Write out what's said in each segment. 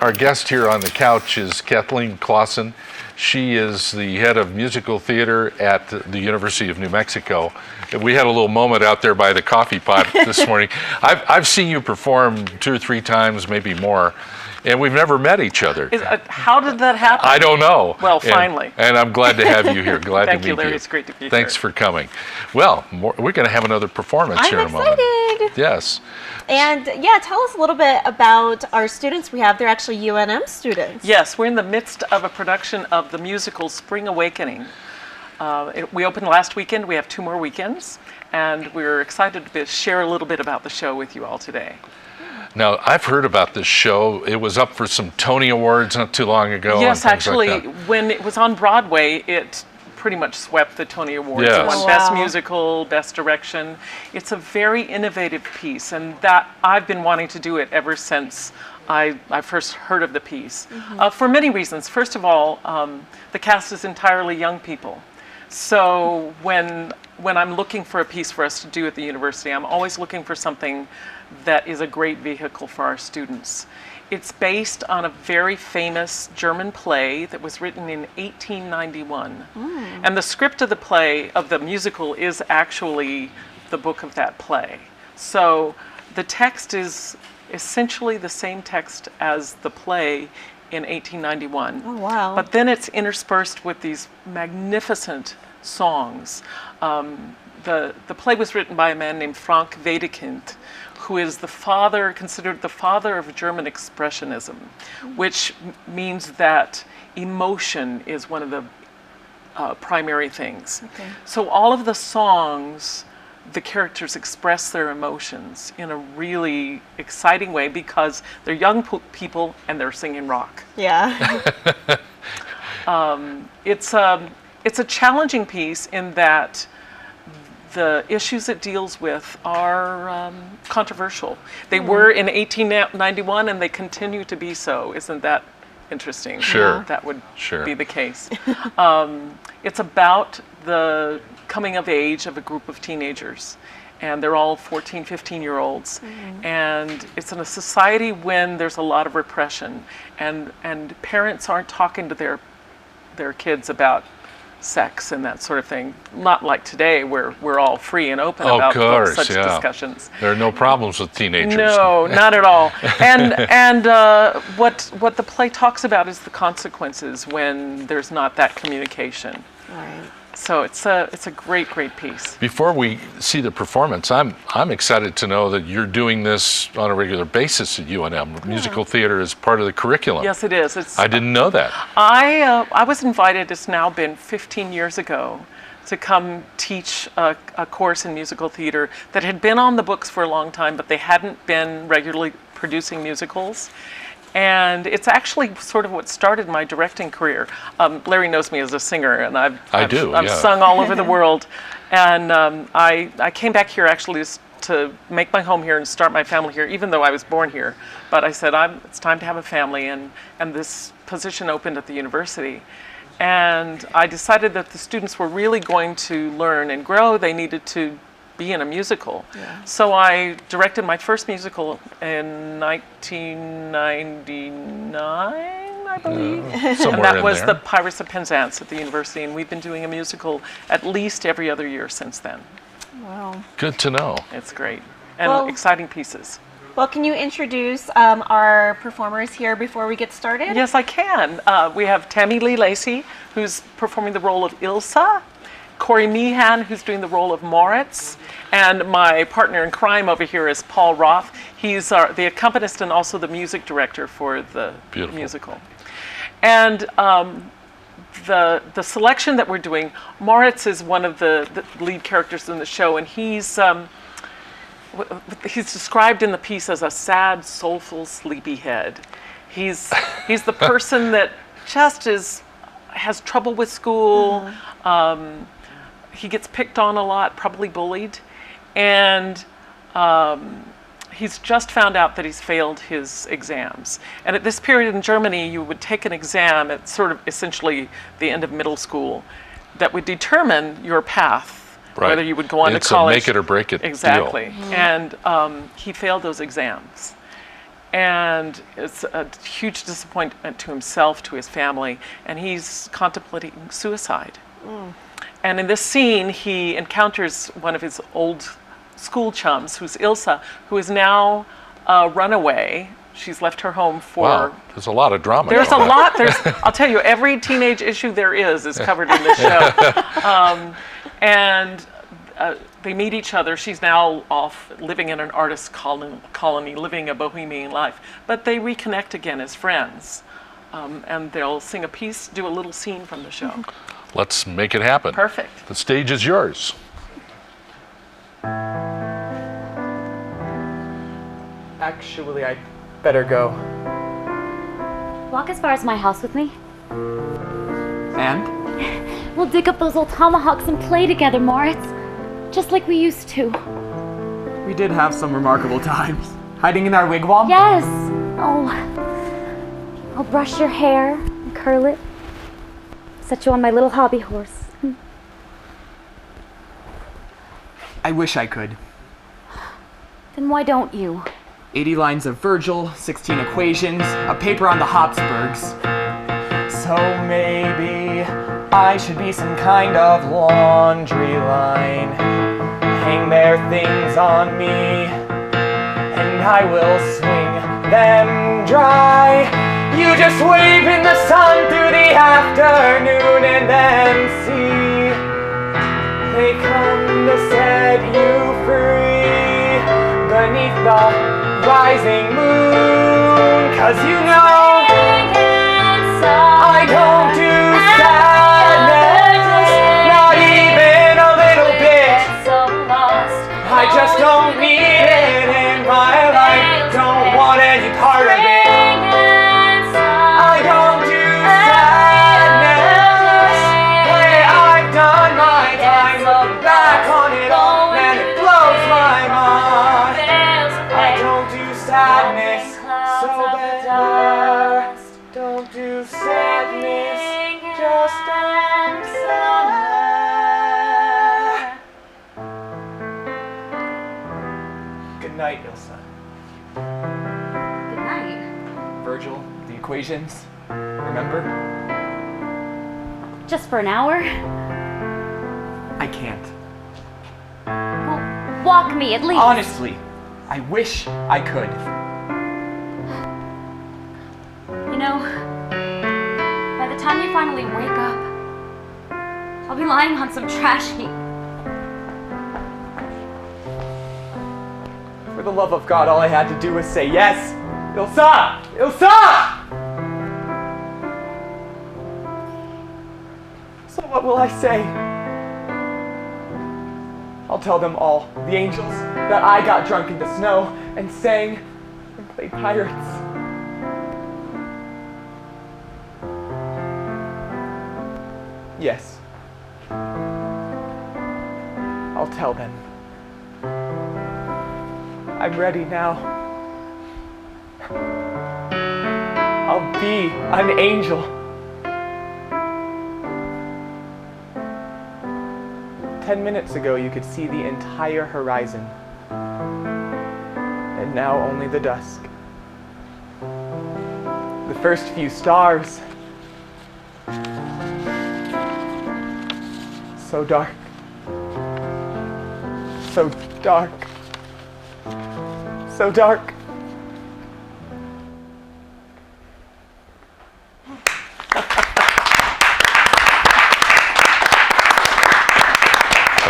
Our guest here on the couch is Kathleen Clawson. She is the head of musical theater at the University of New Mexico. We had a little moment out there by the coffee pot this morning. I've seen you perform 2 or 3 times, maybe more, and we've never met each other. How did that happen? I don't know. Well, finally. And I'm glad to have you here. Glad to meet you. Thank you, Larry. It's great to be here. Thanks for coming. Well, we're going to have another performance here in a moment. I'm excited. Yes. And yeah, tell us a little bit about our students we have. They're actually UNM students. Yes, we're in the midst of a production of the musical Spring Awakening. We opened last weekend. We have 2 more weekends, and we're excited to share a little bit about the show with you all today. Now, I've heard about this show. It was up for some Tony Awards not too long ago. Yes, actually, when it was on Broadway, it pretty much swept the Tony Awards. Yes. It won Best Musical, Best Direction. It's a very innovative piece, and that I've been wanting to do it ever since I first heard of the piece. For many reasons. First of all, the cast is entirely young people. So when I'm looking for a piece for us to do at the university, I'm always looking for something that is a great vehicle for our students. It's based on a very famous German play that was written in 1891. And the script of the play, of the musical, is actually the book of that play. So the text is essentially the same text as the play in 1891. Oh, wow. But then it's interspersed with these magnificent songs. The play was written by a man named Frank Wedekind, who is considered the father of German Expressionism, which means that emotion is one of the primary things. Okay. So all of the songs, the characters express their emotions in a really exciting way because they're young people and they're singing rock. Yeah. It's a challenging piece in that the issues it deals with are controversial. They were in 1891 and they continue to be so. Isn't that interesting? Sure. That would Sure. be the case. It's about the coming of age of a group of teenagers. And they're all 14, 15-year-olds. And it's in a society when there's a lot of repression. And parents aren't talking to their kids about sex and that sort of thing. Not like today where we're all free and open about such discussions. There are no problems with teenagers. No, not at all. And what the play talks about is the consequences when there's not that communication. Right. So it's a great piece. Before we see the performance, I'm excited to know that you're doing this on a regular basis at UNM. Musical theater is part of the curriculum. Yes, it is. I didn't know that. I was invited, it's now been 15 years ago, to come teach a course in musical theater that had been on the books for a long time, but they hadn't been regularly producing musicals. And it's actually sort of what started my directing career. Larry knows me as a singer, and I've sung all over the world. And I came back here actually to make my home here and start my family here, even though I was born here. But I said, it's time to have a family, and this position opened at the university. And I decided that the students were really going to learn and grow. They needed to be in a musical. Yeah. So I directed my first musical in 1999, I believe. And that was The Pirates of Penzance at the university, and we've been doing a musical at least every other year since then. Wow. Good to know. It's great. And exciting pieces. Well, can you introduce our performers here before we get started? Yes, I can. We have Tammy Lee Lacey, who's performing the role of Ilsa. Corey Meehan, who's doing the role of Moritz, and my partner in crime over here is Paul Roth. He's the accompanist and also the music director for the musical. And the selection that we're doing, Moritz is one of the lead characters in the show, and he's described in the piece as a sad, soulful, sleepyhead. He's the person that just has trouble with school. He gets picked on a lot, probably bullied, and he's just found out that he's failed his exams. And at this period in Germany, you would take an exam at sort of essentially the end of middle school that would determine your path, whether you would go on to college. It's a make it or break it exactly. deal. And he failed those exams. And it's a huge disappointment to himself, to his family, and he's contemplating suicide. And in this scene, he encounters one of his old school chums, who's Ilsa, who is now a runaway. She's left her home for... Wow, there's a lot of drama. There's a going on. lot. I'll tell you, every teenage issue there is covered in this show. And they meet each other. She's now off living in an artist colony, living a bohemian life. But they reconnect again as friends. And they'll sing a piece, do a little scene from the show. Let's make it happen. Perfect. The stage is yours. Actually, I'd better go. Walk as far as my house with me. And? We'll dig up those old tomahawks and play together, Moritz. Just like we used to. We did have some remarkable times. Hiding in our wigwam? Yes! Oh. I'll brush your hair and curl it. Set you on my little hobby horse. I wish I could. Then why don't you? 80 lines of Virgil, 16 equations, a paper on the Habsburgs. So maybe I should be some kind of laundry line. Hang their things on me, and I will swing them dry. You just wave in the sun through the afternoon and then see they come to set you free beneath the rising moon. 'Cause you know I don't do sadness, not even a little bit. I just don't need it in my life, don't want any part of it. I don't do sadness, hey, I've done my time, looking back on it all, man, it blows my mind. I don't do sadness, so better. Don't do sadness, just answer. Good night, Ilsa. Good night. Virgil, the equations, remember? Just for an hour? I can't. Well, walk me at least. Honestly, I wish I could. You know, by the time you finally wake up, I'll be lying on some trash heap. For the love of God, all I had to do was say yes. Ilsa! Ilsa! So what will I say? I'll tell them all, the angels, that I got drunk in the snow and sang and played pirates. Yes. I'll tell them. I'm ready now. I'll be an angel. 10 minutes ago, you could see the entire horizon. And now only the dusk. The first few stars. So dark. So dark. So dark.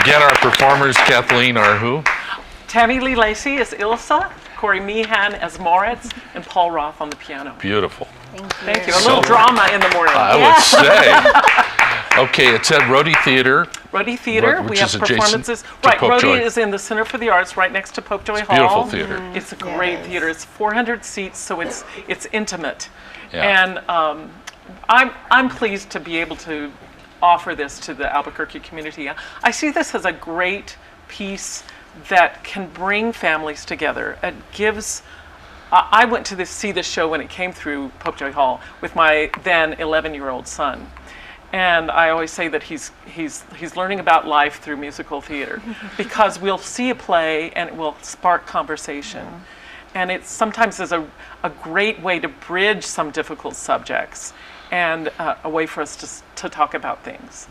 Again, our performers, Kathleen, are who? Tammy Lee Lacey is Ilsa, Corey Meehan as Moritz, and Paul Roth on the piano. Beautiful. Thank you. A little drama in the morning. I would say. Okay, it's at Rhodey Theater. Rhodey Theater, Which we have is adjacent performances. to Right, Popejoy. Rhodey is in the Center for the Arts, right next to Popejoy Hall. Beautiful theater. It's a great theater. It's 400 seats, so it's intimate. Yeah. And I'm pleased to be able to offer this to the Albuquerque community. I see this as a great piece that can bring families together. It gives. I went to see this show when it came through Popejoy Hall with my then 11-year-old son. And I always say that he's learning about life through musical theater because we'll see a play and it will spark conversation. And it sometimes is a great way to bridge some difficult subjects and a way for us to talk about things.